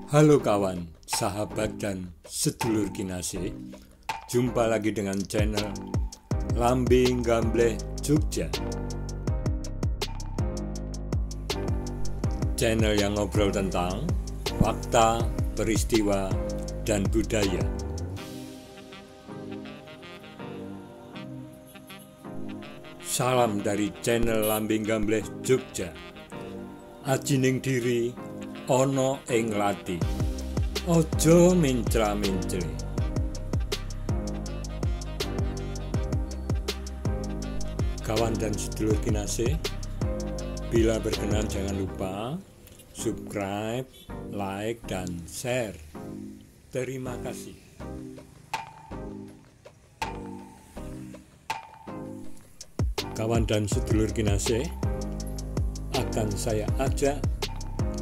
Halo kawan, sahabat dan sedulur kinase. Jumpa lagi dengan channel Lambing Gambleh Jogja. Channel yang ngobrol tentang fakta, peristiwa, dan budaya. Salam dari channel Lambing Gambleh Jogja. Ajining diri ono ing lati, ojo mencla-mencli. Kawan dan sedulur kinase, bila berkenan jangan lupa subscribe, like, dan share. Terima kasih. Kawan dan sedulur kinase, akan saya ajak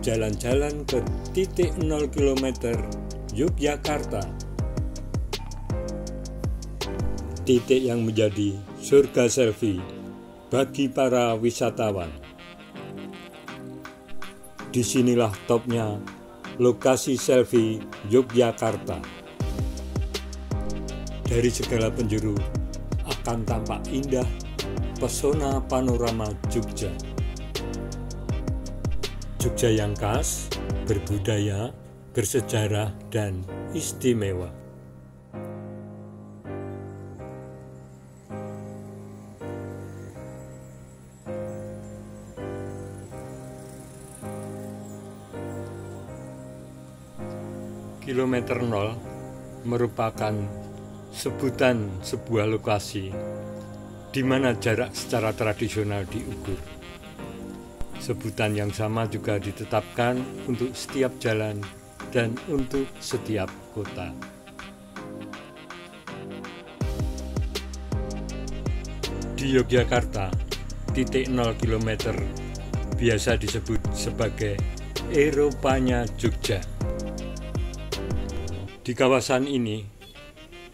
jalan-jalan ke titik 0 km Yogyakarta, titik yang menjadi surga selfie bagi para wisatawan. Disinilah topnya lokasi selfie Yogyakarta. Dari segala penjuru akan tampak indah pesona panorama Jogja. Jogja yang khas, berbudaya, bersejarah, dan istimewa. Kilometer 0 merupakan sebutan sebuah lokasi di mana jarak secara tradisional diukur. Sebutan yang sama juga ditetapkan untuk setiap jalan dan untuk setiap kota. Di Yogyakarta, titik 0 km biasa disebut sebagai Eropanya Jogja. Di kawasan ini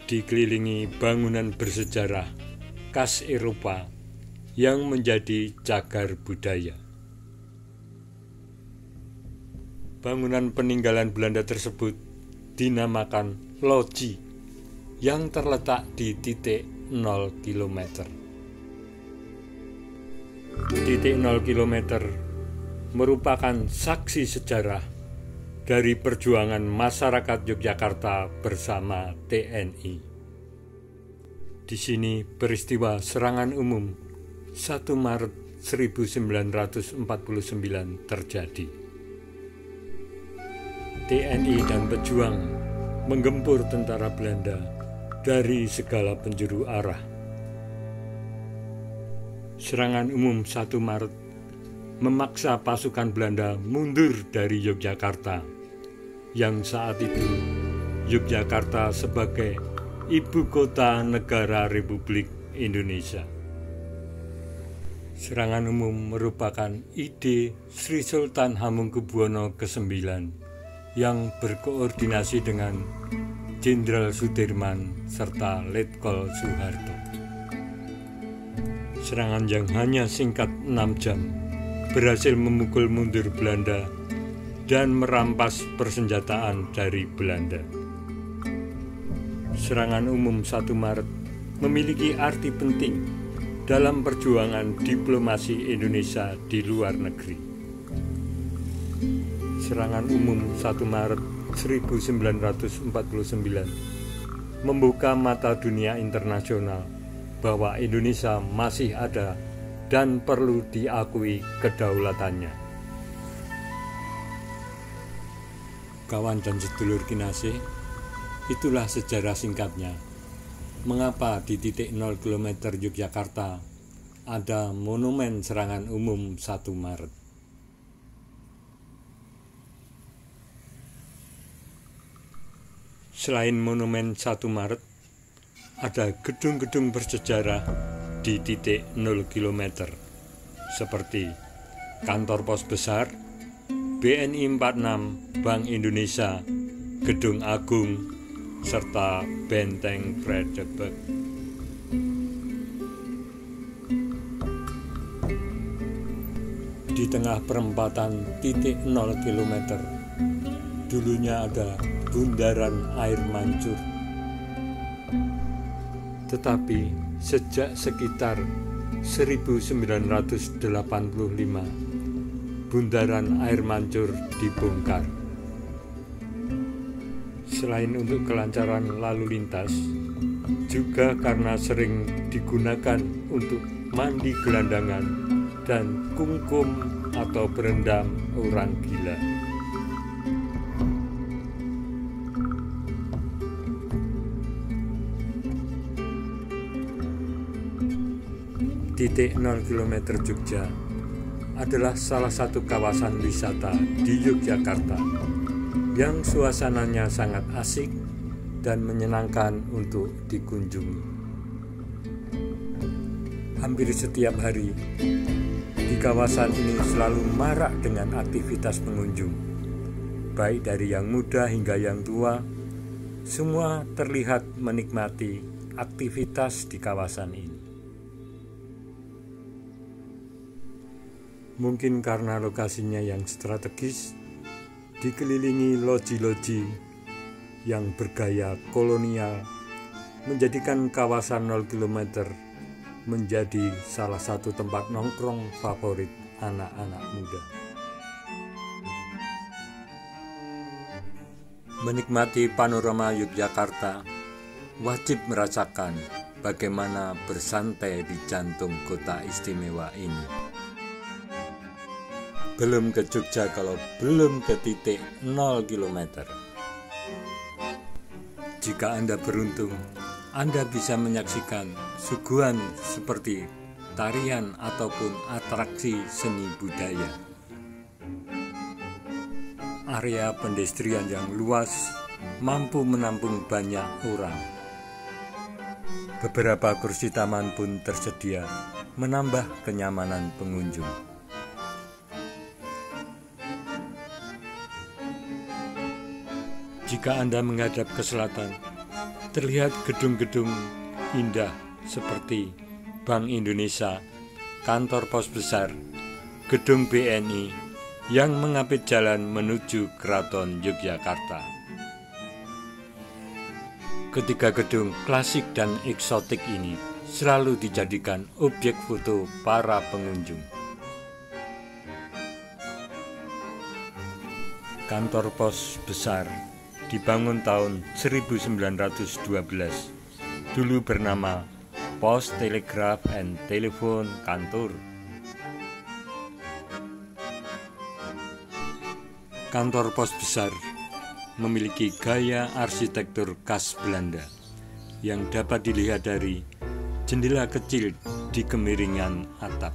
dikelilingi bangunan bersejarah khas Eropa yang menjadi cagar budaya. Bangunan peninggalan Belanda tersebut dinamakan loji yang terletak di titik 0 km. Titik 0 km merupakan saksi sejarah dari perjuangan masyarakat Yogyakarta bersama TNI. Di sini peristiwa serangan umum 1 Maret 1949 terjadi. TNI dan pejuang menggempur tentara Belanda dari segala penjuru arah. Serangan umum 1 Maret memaksa pasukan Belanda mundur dari Yogyakarta, yang saat itu Yogyakarta sebagai ibu kota negara Republik Indonesia. Serangan umum merupakan ide Sri Sultan Hamengkubuwono ke-9 yang berkoordinasi dengan Jenderal Sudirman serta Letkol Soeharto. Serangan yang hanya singkat 6 jam berhasil memukul mundur Belanda dan merampas persenjataan dari Belanda. Serangan umum 1 Maret memiliki arti penting dalam perjuangan diplomasi Indonesia di luar negeri. Serangan umum 1 Maret 1949 membuka mata dunia internasional bahwa Indonesia masih ada dan perlu diakui kedaulatannya. Kawan dan sedulur kinase, itulah sejarah singkatnya. Mengapa di titik 0 km Yogyakarta ada monumen serangan umum 1 Maret? Selain monumen 1 Maret, ada gedung-gedung bersejarah di titik 0 km, seperti Kantor Pos Besar, BNI 46, Bank Indonesia, Gedung Agung, serta Benteng Bredebek. Di tengah perempatan titik 0 km dulunya ada bundaran air mancur. Tetapi sejak sekitar 1985, bundaran air mancur dibongkar. Selain untuk kelancaran lalu lintas, juga karena sering digunakan untuk mandi gelandangan dan kungkum atau berendam orang gila. Titik 0 km Jogja adalah salah satu kawasan wisata di Yogyakarta yang suasananya sangat asik dan menyenangkan untuk dikunjungi. Hampir setiap hari di kawasan ini selalu marak dengan aktivitas pengunjung, baik dari yang muda hingga yang tua. Semua terlihat menikmati aktivitas di kawasan ini. Mungkin karena lokasinya yang strategis, dikelilingi loji-loji yang bergaya kolonial, menjadikan kawasan 0 km menjadi salah satu tempat nongkrong favorit anak-anak muda. Menikmati panorama Yogyakarta, wajib merasakan bagaimana bersantai di jantung kota istimewa ini. Belum ke Jogja kalau belum ke titik 0 km. Jika Anda beruntung, Anda bisa menyaksikan suguhan seperti tarian ataupun atraksi seni budaya. Area pedestrian yang luas mampu menampung banyak orang. Beberapa kursi taman pun tersedia, menambah kenyamanan pengunjung. Jika Anda menghadap ke selatan, terlihat gedung-gedung indah seperti Bank Indonesia, kantor pos besar, gedung BNI yang mengapit jalan menuju Keraton Yogyakarta. Ketiga gedung klasik dan eksotik ini selalu dijadikan objek foto para pengunjung. Kantor pos besar dibangun tahun 1912, dulu bernama Pos Telegraf and Telepon Kantor. Kantor pos besar memiliki gaya arsitektur khas Belanda yang dapat dilihat dari jendela kecil di kemiringan atap.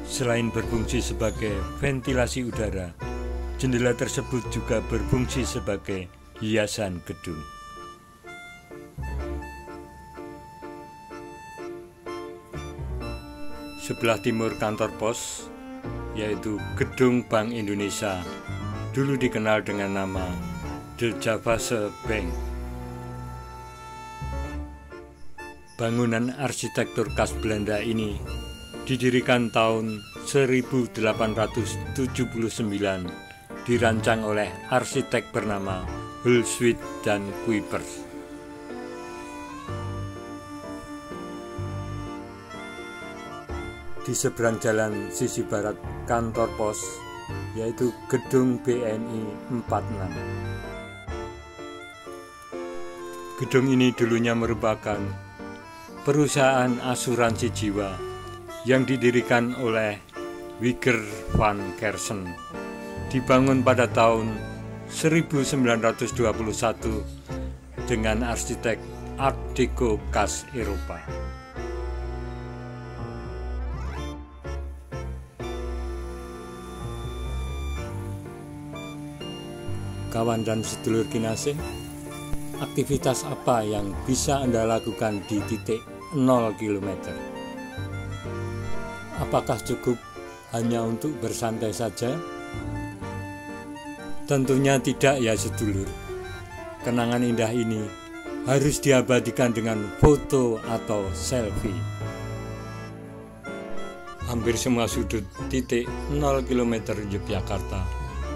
Selain berfungsi sebagai ventilasi udara, jendela tersebut juga berfungsi sebagai hiasan gedung. Sebelah timur kantor pos, yaitu Gedung Bank Indonesia, dulu dikenal dengan nama De Javase Bank. Bangunan arsitektur khas Belanda ini didirikan tahun 1879, dirancang oleh arsitek bernama Hulswit dan Kuipers. Di seberang jalan sisi barat kantor pos, yaitu Gedung BNI 46. Gedung ini dulunya merupakan perusahaan asuransi jiwa yang didirikan oleh Wigger van Kersen. Dibangun pada tahun 1921 dengan arsitek Art Deco khas Eropa. Kawan dan sedulur kinasih, aktivitas apa yang bisa Anda lakukan di titik 0 km? Apakah cukup hanya untuk bersantai saja? Tentunya tidak ya sedulur. Kenangan indah ini harus diabadikan dengan foto atau selfie. Hampir semua sudut titik 0 km Yogyakarta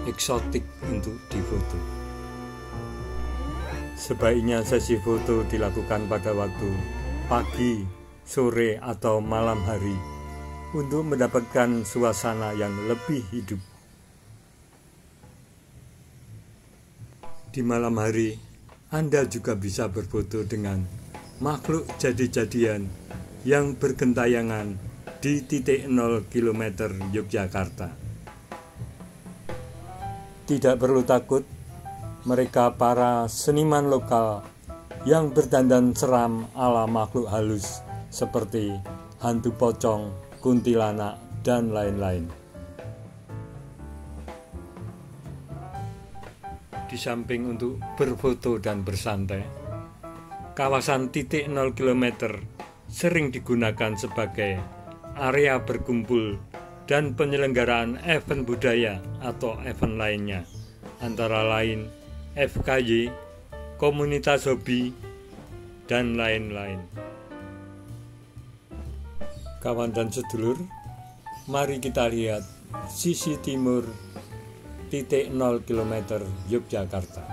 eksotik untuk difoto. Sebaiknya sesi foto dilakukan pada waktu pagi, sore, atau malam hari untuk mendapatkan suasana yang lebih hidup. Di malam hari, Anda juga bisa berfoto dengan makhluk jadi-jadian yang bergentayangan di titik 0 km Yogyakarta. Tidak perlu takut, mereka para seniman lokal yang berdandan seram ala makhluk halus seperti hantu pocong, kuntilanak, dan lain-lain. Di samping untuk berfoto dan bersantai, kawasan titik 0 km sering digunakan sebagai area berkumpul dan penyelenggaraan event budaya atau event lainnya, antara lain FKY, komunitas hobi, dan lain-lain. Kawan dan sedulur, mari kita lihat sisi timur titik 0 km Yogyakarta.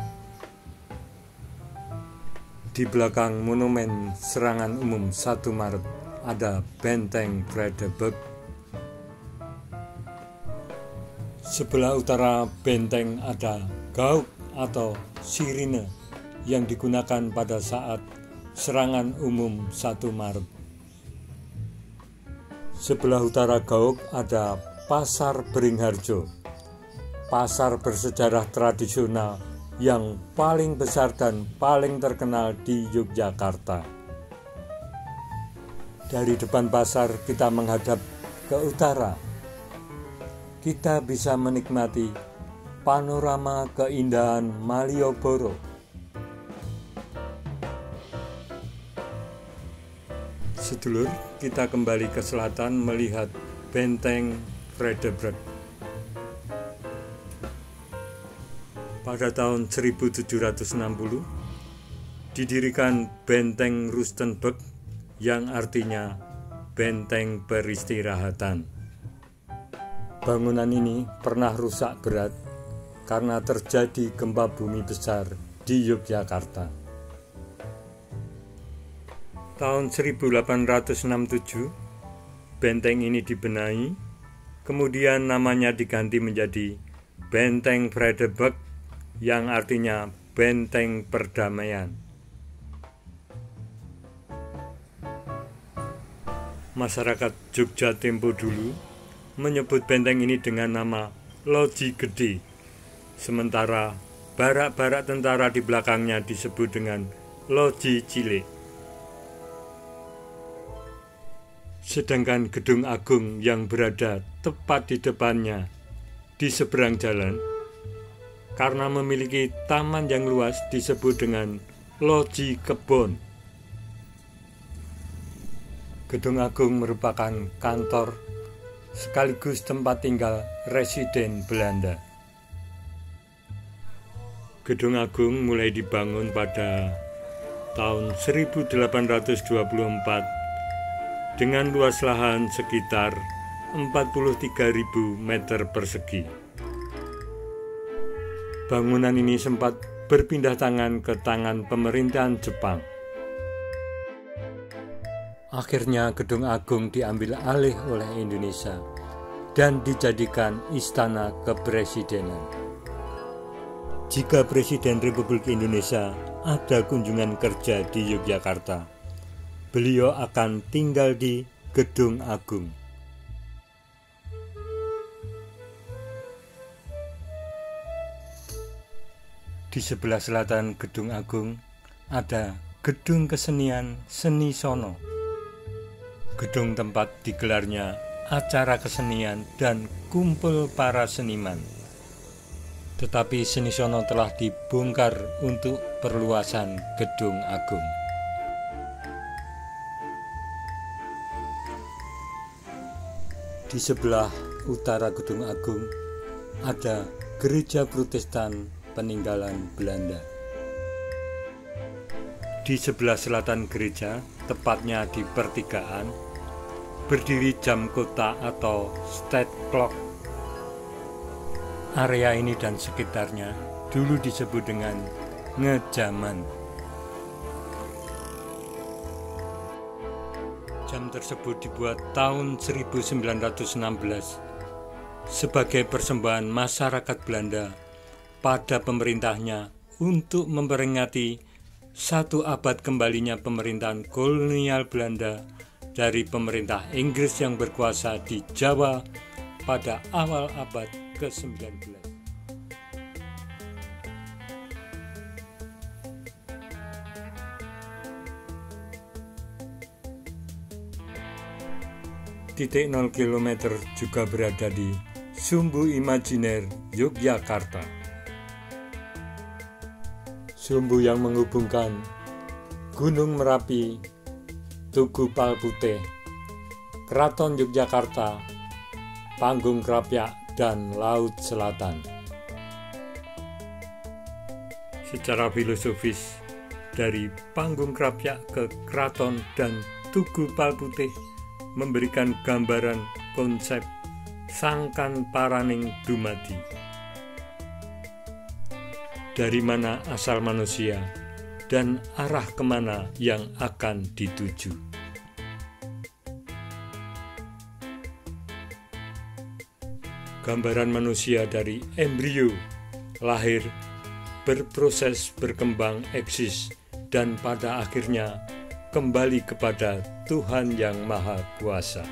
Di belakang monumen serangan umum 1 Maret ada Benteng Vredenburg. Sebelah utara benteng ada gauk atau sirine yang digunakan pada saat serangan umum 1 Maret. Sebelah utara gauk ada Pasar Beringharjo, pasar bersejarah tradisional yang paling besar dan paling terkenal di Yogyakarta. Dari depan pasar kita menghadap ke utara. Kita bisa menikmati panorama keindahan Malioboro. Sedulur, kita kembali ke selatan melihat Benteng Vredenburg. Pada tahun 1760 didirikan Benteng Rustenburg yang artinya benteng peristirahatan. Bangunan ini pernah rusak berat karena terjadi gempa bumi besar di Yogyakarta. Tahun 1867 benteng ini dibenahi, kemudian namanya diganti menjadi Benteng Vredenburg yang artinya benteng perdamaian. Masyarakat Jogja tempo dulu menyebut benteng ini dengan nama Loji Gede, sementara barak-barak tentara di belakangnya disebut dengan Loji Cilik. Sedangkan Gedung Agung yang berada tepat di depannya di seberang jalan, karena memiliki taman yang luas disebut dengan Loji Kebon. Gedung Agung merupakan kantor sekaligus tempat tinggal residen Belanda. Gedung Agung mulai dibangun pada tahun 1824 dengan luas lahan sekitar 43.000 meter persegi. Bangunan ini sempat berpindah tangan ke tangan pemerintahan Jepang. Akhirnya Gedung Agung diambil alih oleh Indonesia dan dijadikan Istana Kepresidenan. Jika Presiden Republik Indonesia ada kunjungan kerja di Yogyakarta, beliau akan tinggal di Gedung Agung. Di sebelah selatan Gedung Agung ada Gedung Kesenian Seni Sono, gedung tempat digelarnya acara kesenian dan kumpul para seniman. Tetapi Seni Sono telah dibongkar untuk perluasan Gedung Agung. Di sebelah utara Gedung Agung ada Gereja Protestan peninggalan Belanda. Di sebelah selatan gereja, tepatnya di pertigaan, berdiri jam kota atau state clock. Area ini dan sekitarnya dulu disebut dengan Ngejaman. Jam tersebut dibuat tahun 1916 sebagai persembahan masyarakat Belanda pada pemerintahnya untuk memperingati 1 abad kembalinya pemerintahan kolonial Belanda dari pemerintah Inggris yang berkuasa di Jawa pada awal abad ke-19. Titik 0 km juga berada di Sumbu Imajiner, Yogyakarta. Sumbu yang menghubungkan Gunung Merapi, Tugu Palputih, Keraton Yogyakarta, Panggung Krapyak, dan Laut Selatan. Secara filosofis, dari Panggung Krapyak ke Keraton dan Tugu Palputih memberikan gambaran konsep sangkan paraning dumadi. Dari mana asal manusia dan arah kemana yang akan dituju. Gambaran manusia dari embrio, lahir, berproses, berkembang, eksis, dan pada akhirnya kembali kepada Tuhan yang Maha Kuasa.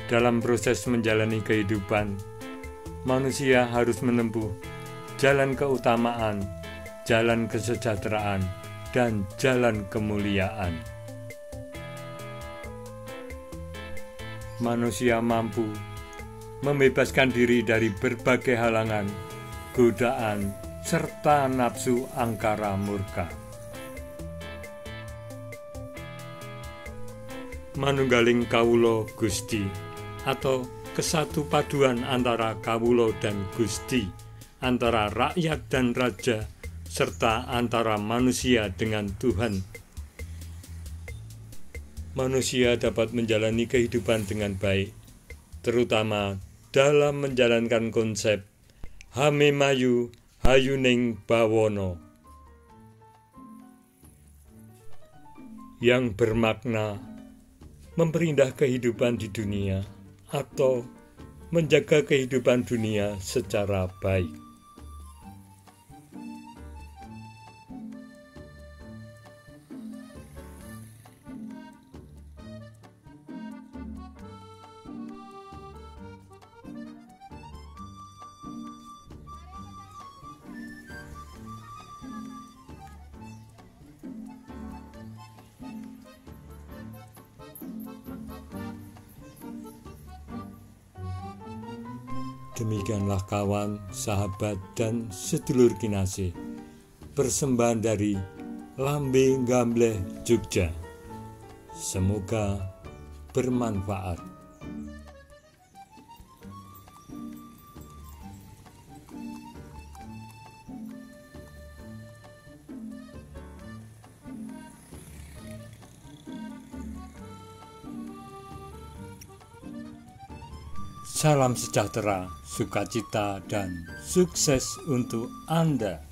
Dalam proses menjalani kehidupan, manusia harus menempuh jalan keutamaan, jalan kesejahteraan, dan jalan kemuliaan. Manusia mampu membebaskan diri dari berbagai halangan, godaan, serta nafsu angkara murka. Manunggaling kawula Gusti atau kesatu paduan antara kawula dan Gusti, antara rakyat dan raja, serta antara manusia dengan Tuhan. Manusia dapat menjalani kehidupan dengan baik, terutama dalam menjalankan konsep Hamemayu Hayuning Bawono yang bermakna memperindah kehidupan di dunia atau menjaga kehidupan dunia secara baik. Demikianlah kawan, sahabat, dan sedulur kinasih, persembahan dari Lambe Gambleh Jogja. Semoga bermanfaat. Salam sejahtera, sukacita, dan sukses untuk Anda.